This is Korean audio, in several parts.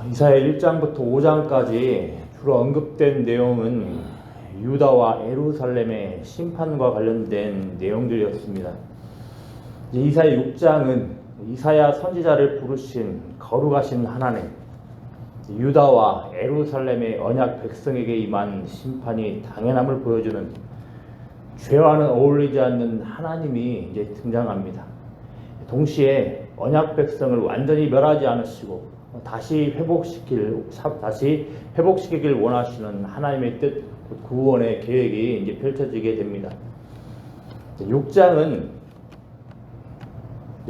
이사야 1장부터 5장까지 주로 언급된 내용은 유다와 예루살렘의 심판과 관련된 내용들이었습니다. 이사야 6장은 이사야 선지자를 부르신 거룩하신 하나님, 유다와 예루살렘의 언약 백성에게 임한 심판이 당연함을 보여주는 죄와는 어울리지 않는 하나님이 이제 등장합니다. 동시에 언약 백성을 완전히 멸하지 않으시고 다시 회복시키길 원하시는 하나님의 뜻, 구원의 계획이 이제 펼쳐지게 됩니다. 6장은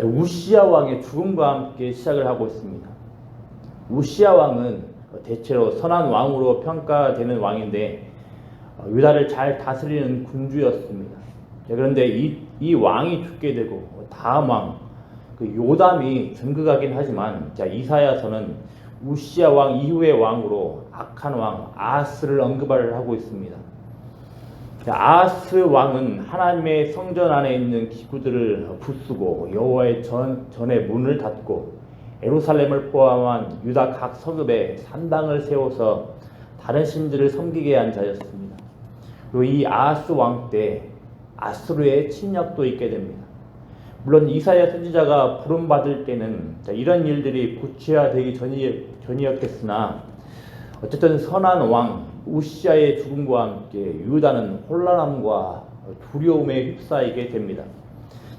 우시야 왕의 죽음과 함께 시작을 하고 있습니다. 우시야 왕은 대체로 선한 왕으로 평가되는 왕인데 유다를 잘 다스리는 군주였습니다. 그런데 이 왕이 죽게 되고 다음 왕 요담이 전극하긴 하지만 이사야서는 우시야 왕 이후의 왕으로 악한 왕 아하스를 언급을 하고 있습니다. 아하스 왕은 하나님의 성전 안에 있는 기구들을 부수고 여호와의 전의 문을 닫고 예루살렘을 포함한 유다 각 성읍에 산당을 세워서 다른 신들을 섬기게 한 자였습니다. 그리고 이 아하스 왕 때 아수르의 침략도 있게 됩니다. 물론 이사야 선지자가 부름받을 때는 이런 일들이 구체화되기 전이었겠으나 어쨌든 선한 왕 우시야의 죽음과 함께 유다는 혼란함과 두려움에 휩싸이게 됩니다.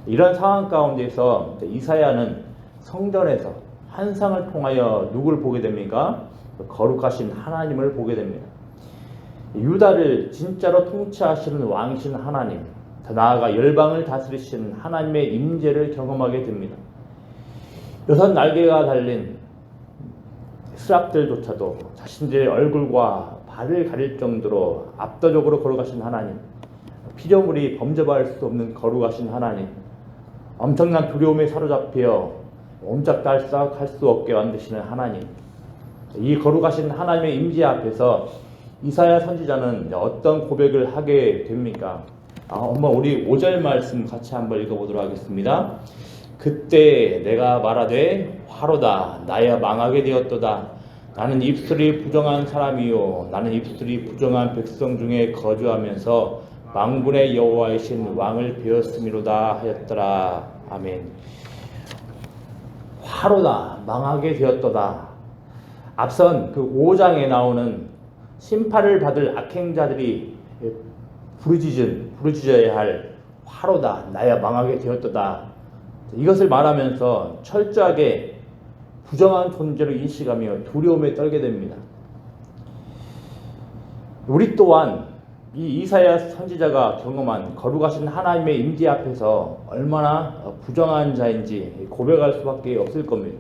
이런 상황 가운데서 이사야는 성전에서 환상을 통하여 누굴 보게 됩니까? 거룩하신 하나님을 보게 됩니다. 유다를 진짜로 통치하시는 왕이신 하나님, 더 나아가 열방을 다스리시는 하나님의 임재를 경험하게 됩니다. 6날개가 달린 스락들조차도 자신들의 얼굴과 발을 가릴 정도로 압도적으로 거룩하신 하나님, 피조물이 범접할 수 없는 거룩하신 하나님, 엄청난 두려움에 사로잡혀 옴짝달싹할 수 없게 만드시는 하나님, 이 거룩하신 하나님의 임재 앞에서 이사야 선지자는 어떤 고백을 하게 됩니까? 한번 우리 5절 말씀 같이 한번 읽어보도록 하겠습니다. 그때 내가 말하되 화로다 나야 망하게 되었도다. 나는 입술이 부정한 사람이요 나는 입술이 부정한 백성 중에 거주하면서 만군의 여호와이신 왕을 배웠음이로다 하였더라. 아멘. 화로다 망하게 되었도다. 앞선 그 5장에 나오는 심판을 받을 악행자들이 부르짖어야 할 화로다 나야 망하게 되었도다. 이것을 말하면서 철저하게 부정한 존재로 인식하며 두려움에 떨게 됩니다. 우리 또한 이 이사야 선지자가 경험한 거룩하신 하나님의 임재 앞에서 얼마나 부정한 자인지 고백할 수밖에 없을 겁니다.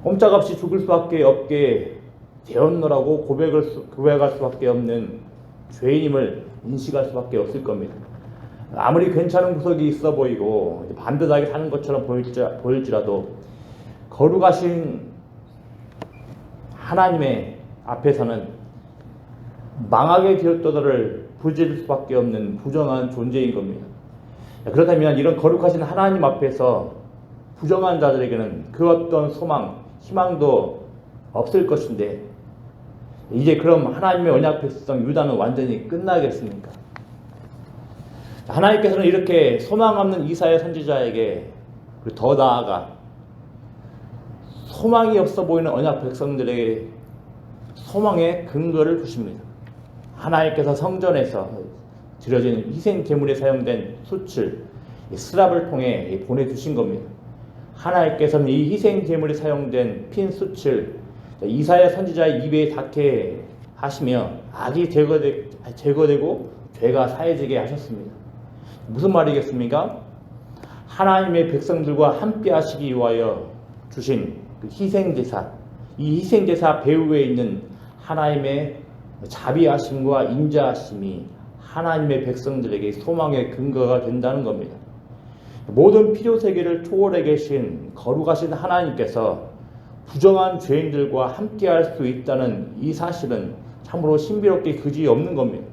꼼짝없이 죽을 수밖에 없게 되었노라고 고백할 수밖에 없는 죄인임을 인식할 수밖에 없을 겁니다. 아무리 괜찮은 구석이 있어 보이고 반듯하게 사는 것처럼 보일지라도 거룩하신 하나님의 앞에서는 망하게 되었도다를 부르짖을 수밖에 없는 부정한 존재인 겁니다. 그렇다면 이런 거룩하신 하나님 앞에서 부정한 자들에게는 그 어떤 소망, 희망도 없을 것인데 이제 그럼 하나님의 언약 백성 유다는 완전히 끝나겠습니까? 하나님께서는 이렇게 소망 없는 이사야 선지자에게 그리고 더 나아가 소망이 없어 보이는 언약 백성들에게 소망의 근거를 주십니다. 하나님께서 성전에서 드려진 희생 제물에 사용된 숯을 스랍을 통해 보내주신 겁니다. 하나님께서는 이 희생 제물에 사용된 핀 숯을 이사야 선지자의 입에 닿게 하시며 악이 제거되고 죄가 사해지게 하셨습니다. 무슨 말이겠습니까? 하나님의 백성들과 함께 하시기 위하여 주신 그 희생제사, 이 희생제사 배후에 있는 하나님의 자비하심과 인자하심이 하나님의 백성들에게 소망의 근거가 된다는 겁니다. 모든 필요세계를 초월해 계신 거룩하신 하나님께서 부정한 죄인들과 함께할 수 있다는 이 사실은 참으로 신비롭게 그지없는 겁니다.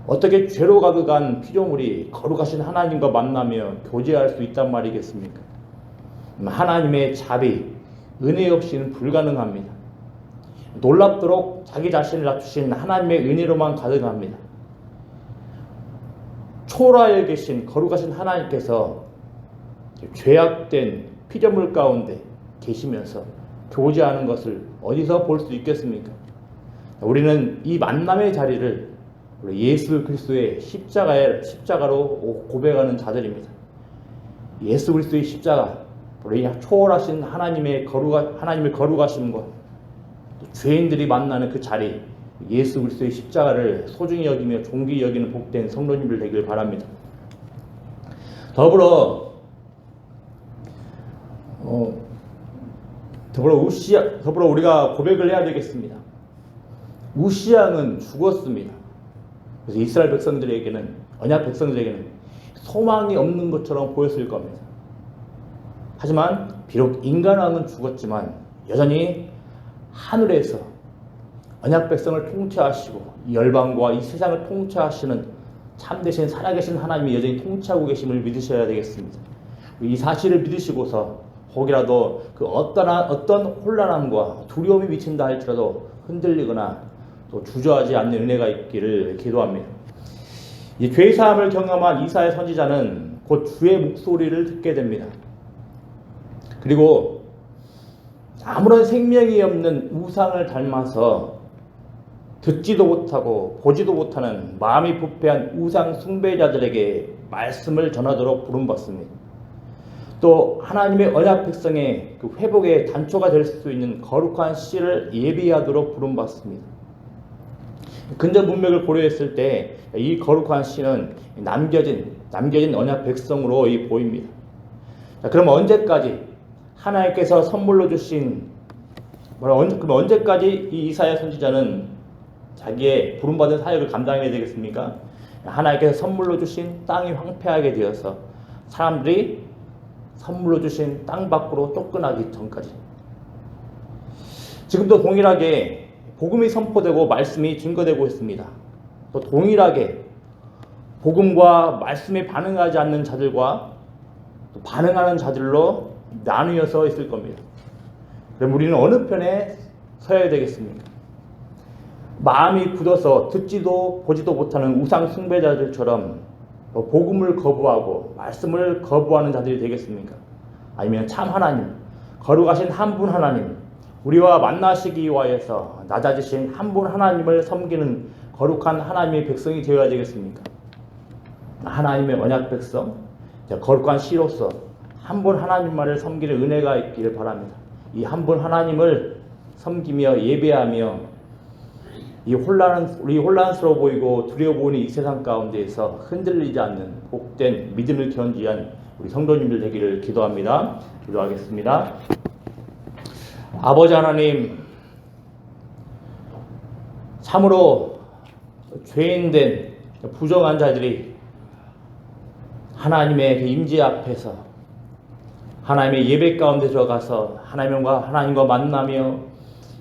어떻게 죄로 가득한 피조물이 거룩하신 하나님과 만나며 교제할 수 있단 말이겠습니까? 하나님의 자비, 은혜 없이는 불가능합니다. 놀랍도록 자기 자신을 낮추신 하나님의 은혜로만 가능합니다. 초라하에 계신 거룩하신 하나님께서 죄악된 피조물 가운데 계시면서 교제하는 것을 어디서 볼 수 있겠습니까? 우리는 이 만남의 자리를 예수 그리스도의 십자가로 고백하는 자들입니다. 예수 그리스도의 십자가, 우리 초월하신 하나님의 거룩하심과 죄인들이 만나는 그 자리, 예수 그리스도의 십자가를 소중히 여기며 존귀히 여기는 복된 성도님들 되길 바랍니다. 더불어 우리가 고백을 해야 되겠습니다. 우시아는 죽었습니다. 그래서 이스라엘 백성들에게는, 언약 백성들에게는 소망이 없는 것처럼 보였을 겁니다. 하지만 비록 인간왕은 죽었지만 여전히 하늘에서 언약 백성을 통치하시고 이 열방과 이 세상을 통치하시는 참되신 살아계신 하나님이 여전히 통치하고 계심을 믿으셔야 되겠습니다. 이 사실을 믿으시고서 혹이라도 그 어떤 혼란함과 두려움이 미친다 할지라도 흔들리거나 또 주저하지 않는 은혜가 있기를 기도합니다. 이 죄 사함을 경험한 이사야 선지자는 곧 주의 목소리를 듣게 됩니다. 그리고 아무런 생명이 없는 우상을 닮아서 듣지도 못하고 보지도 못하는 마음이 부패한 우상 숭배자들에게 말씀을 전하도록 부름받습니다. 또 하나님의 언약 백성의 그 회복의 단초가 될 수 있는 거룩한 씨를 예비하도록 부름받습니다. 근전 문맥을 고려했을 때 이 거룩한 씨는 남겨진 언약 백성으로 보입니다. 자, 그럼 언제까지 하나님께서 선물로 주신 그럼 언제까지 이 이사야 선지자는 자기의 부름받은 사역을 감당해야 되겠습니까? 하나님께서 선물로 주신 땅이 황폐하게 되어서 사람들이 선물로 주신 땅 밖으로 쫓겨나기 전까지. 지금도 동일하게 복음이 선포되고 말씀이 증거되고 있습니다. 또 동일하게 복음과 말씀에 반응하지 않는 자들과 또 반응하는 자들로 나누어서 있을 겁니다. 그럼 우리는 어느 편에 서야 되겠습니까? 마음이 굳어서 듣지도 보지도 못하는 우상 숭배자들처럼 복음을 거부하고 말씀을 거부하는 자들이 되겠습니까? 아니면 참 하나님, 거룩하신 한 분 하나님, 우리와 만나시기 위하여서 낮아지신 한 분 하나님을 섬기는 거룩한 하나님의 백성이 되어야 되겠습니까? 하나님의 언약 백성, 거룩한 씨로서 한 분 하나님만을 섬기는 은혜가 있기를 바랍니다. 이 한 분 하나님을 섬기며 예배하며 우리 혼란스러워 보이고 두려워 보이는 이 세상 가운데에서 흔들리지 않는 복된 믿음을 견지한 우리 성도님들 되기를 기도합니다. 기도하겠습니다. 아버지 하나님, 참으로 죄인된 부정한 자들이 하나님의 그 임재 앞에서 하나님의 예배 가운데 들어가서 하나님과 만나며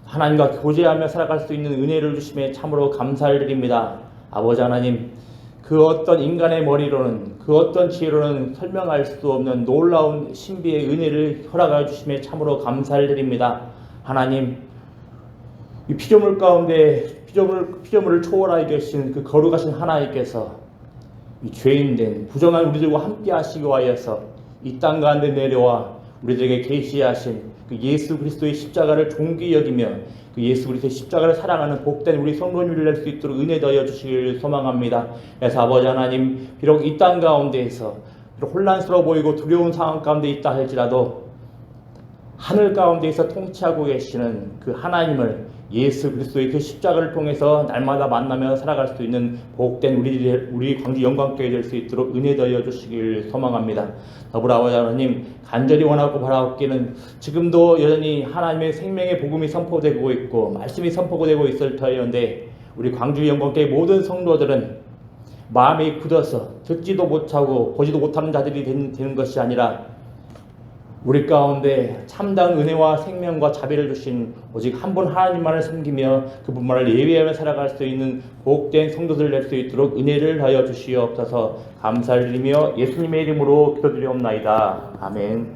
하나님과 교제하며 살아갈 수 있는 은혜를 주심에 참으로 감사를 드립니다. 아버지 하나님, 그 어떤 인간의 머리로는 그 어떤 지혜로는 설명할 수 없는 놀라운 신비의 은혜를 허락하여 주심에 참으로 감사를 드립니다. 하나님, 이 피조물 가운데 피조물을 초월하여 계신 그 거룩하신 하나님께서 이 죄인된 부정한 우리들과 함께 하시기 위하여서 이 땅 가운데 내려와 우리들에게 계시하신 그 예수 그리스도의 십자가를 존귀히 여기며 그 예수 그리스도의 십자가를 사랑하는 복된 우리 성도님을 낼 수 있도록 은혜 더하여 주시기를 소망합니다. 그래서 아버지 하나님, 비록 이 땅 가운데에서 비록 혼란스러워 보이고 두려운 상황 가운데 있다 할지라도 하늘 가운데에서 통치하고 계시는 그 하나님을 예수 그리스도의 그 십자가를 통해서 날마다 만나며 살아갈 수 있는 복된 우리 광주 영광교회 될 수 있도록 은혜 더하여 주시길 소망합니다. 더불어 아버지 하나님, 간절히 원하고 바라옵기는 지금도 여전히 하나님의 생명의 복음이 선포되고 있고 말씀이 선포되고 있을 터이온데 우리 광주 영광교회 모든 성도들은 마음이 굳어서 듣지도 못하고 보지도 못하는 자들이 되는 것이 아니라 우리 가운데 참다운 은혜와 생명과 자비를 주신 오직 한 분 하나님만을 섬기며 그분만을 예배하며 살아갈 수 있는 복된 성도들 낼 수 있도록 은혜를 하여 주시옵소서. 감사를 드리며 예수님의 이름으로 기도드리옵나이다. 아멘.